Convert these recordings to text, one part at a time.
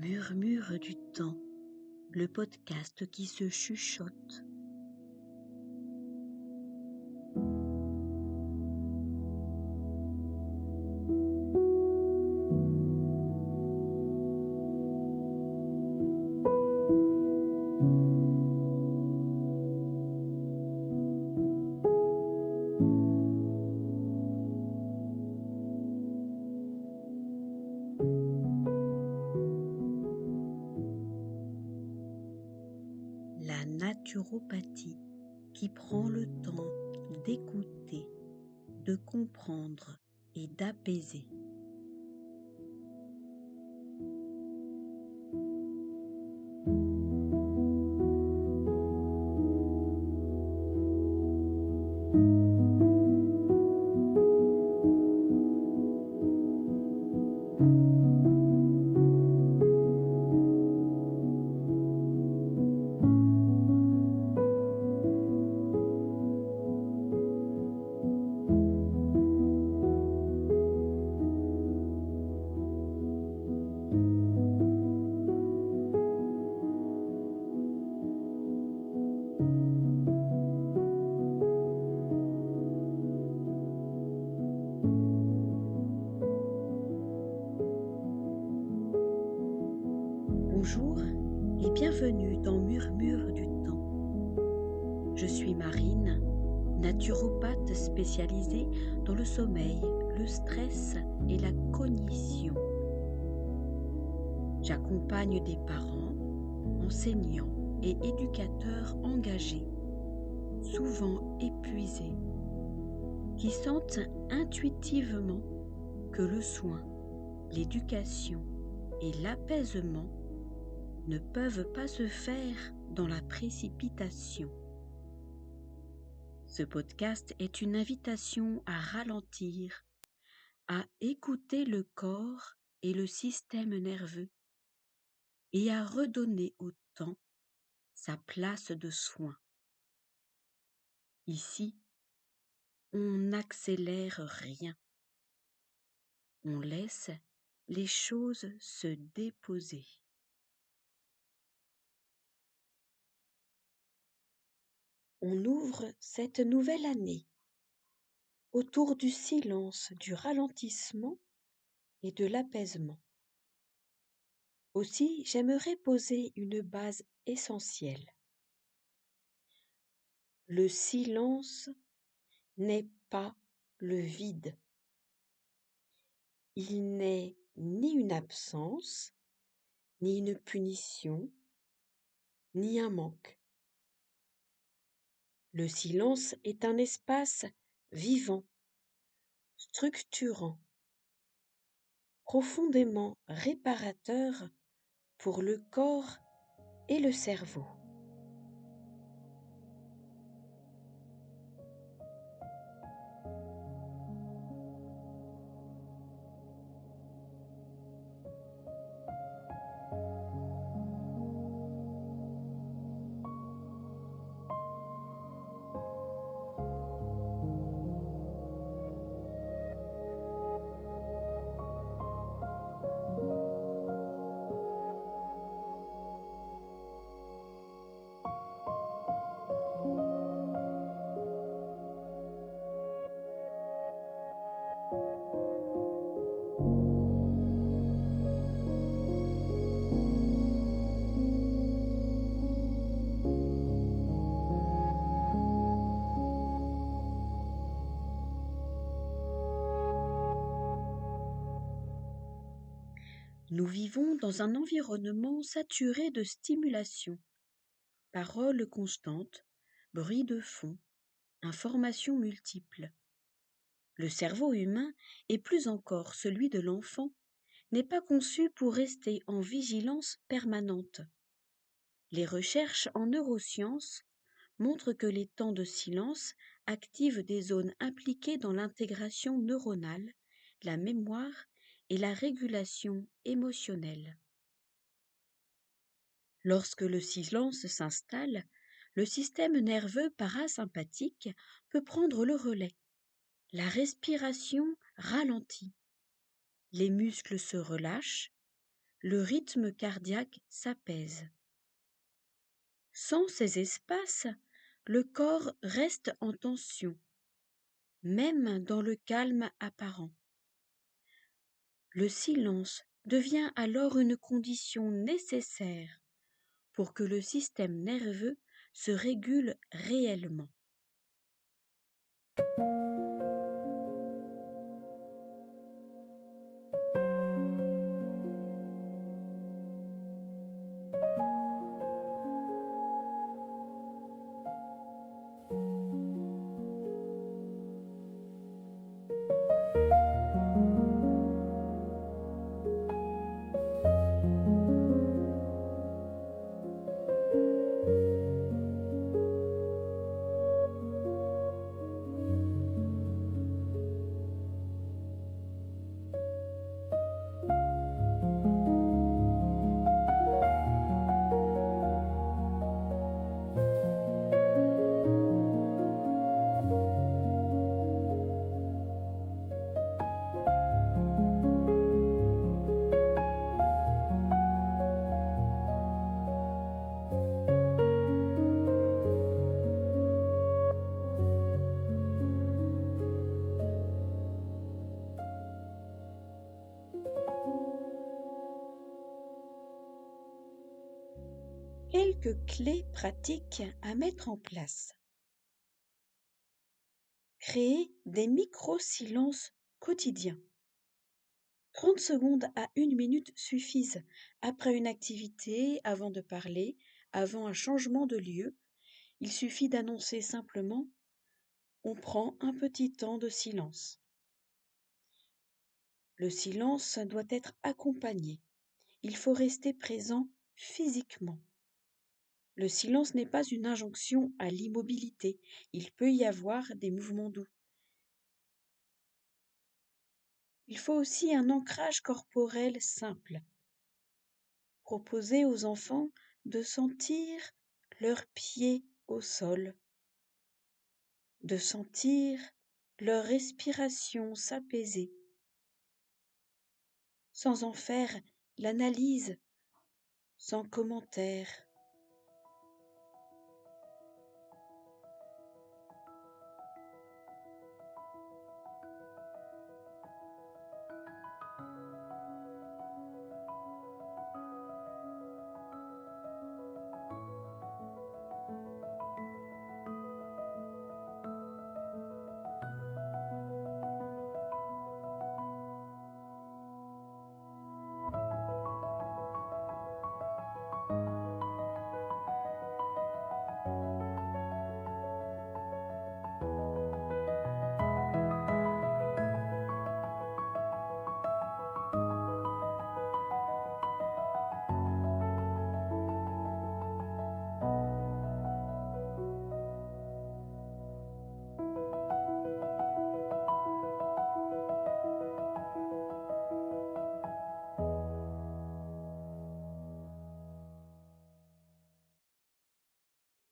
Murmure du temps, le podcast qui se chuchote. La naturopathie qui prend le temps d'écouter, de comprendre et d'apaiser. Bonjour et bienvenue dans Murmure du temps. Je suis Marine, naturopathe spécialisée dans le sommeil, le stress et la cognition. J'accompagne des parents, enseignants et éducateurs engagés, souvent épuisés, qui sentent intuitivement que le soin, l'éducation et l'apaisement ne peuvent pas se faire dans la précipitation. Ce podcast est une invitation à ralentir, à écouter le corps et le système nerveux et à redonner au temps sa place de soin. Ici, on n'accélère rien. On laisse les choses se déposer. On ouvre cette nouvelle année autour du silence, du ralentissement et de l'apaisement. Aussi, j'aimerais poser une base essentielle. Le silence n'est pas le vide. Il n'est ni une absence, ni une punition, ni un manque. Le silence est un espace vivant, structurant, profondément réparateur pour le corps et le cerveau. Nous vivons dans un environnement saturé de stimulation, paroles constantes, bruits de fond, informations multiples. Le cerveau humain, et plus encore celui de l'enfant, n'est pas conçu pour rester en vigilance permanente. Les recherches en neurosciences montrent que les temps de silence activent des zones impliquées dans l'intégration neuronale, la mémoire et la régulation émotionnelle. Lorsque le silence s'installe, le système nerveux parasympathique peut prendre le relais. La respiration ralentit, les muscles se relâchent, le rythme cardiaque s'apaise. Sans ces espaces, le corps reste en tension, même dans le calme apparent. Le silence devient alors une condition nécessaire pour que le système nerveux se régule réellement. Quelques clés pratiques à mettre en place. Créer des micro-silences quotidiens. 30 secondes à 1 minute suffisent après une activité, avant de parler, avant un changement de lieu. Il suffit d'annoncer simplement « on prend un petit temps de silence ». Le silence doit être accompagné. Il faut rester présent physiquement. Le silence n'est pas une injonction à l'immobilité. Il peut y avoir des mouvements doux. Il faut aussi un ancrage corporel simple. Proposer aux enfants de sentir leurs pieds au sol, de sentir leur respiration s'apaiser, sans en faire l'analyse, sans commentaire.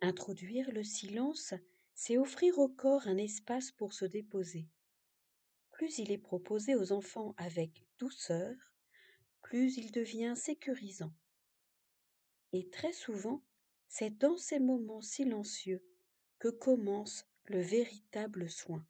Introduire le silence, c'est offrir au corps un espace pour se déposer. Plus il est proposé aux enfants avec douceur, plus il devient sécurisant. Et très souvent, c'est dans ces moments silencieux que commence le véritable soin.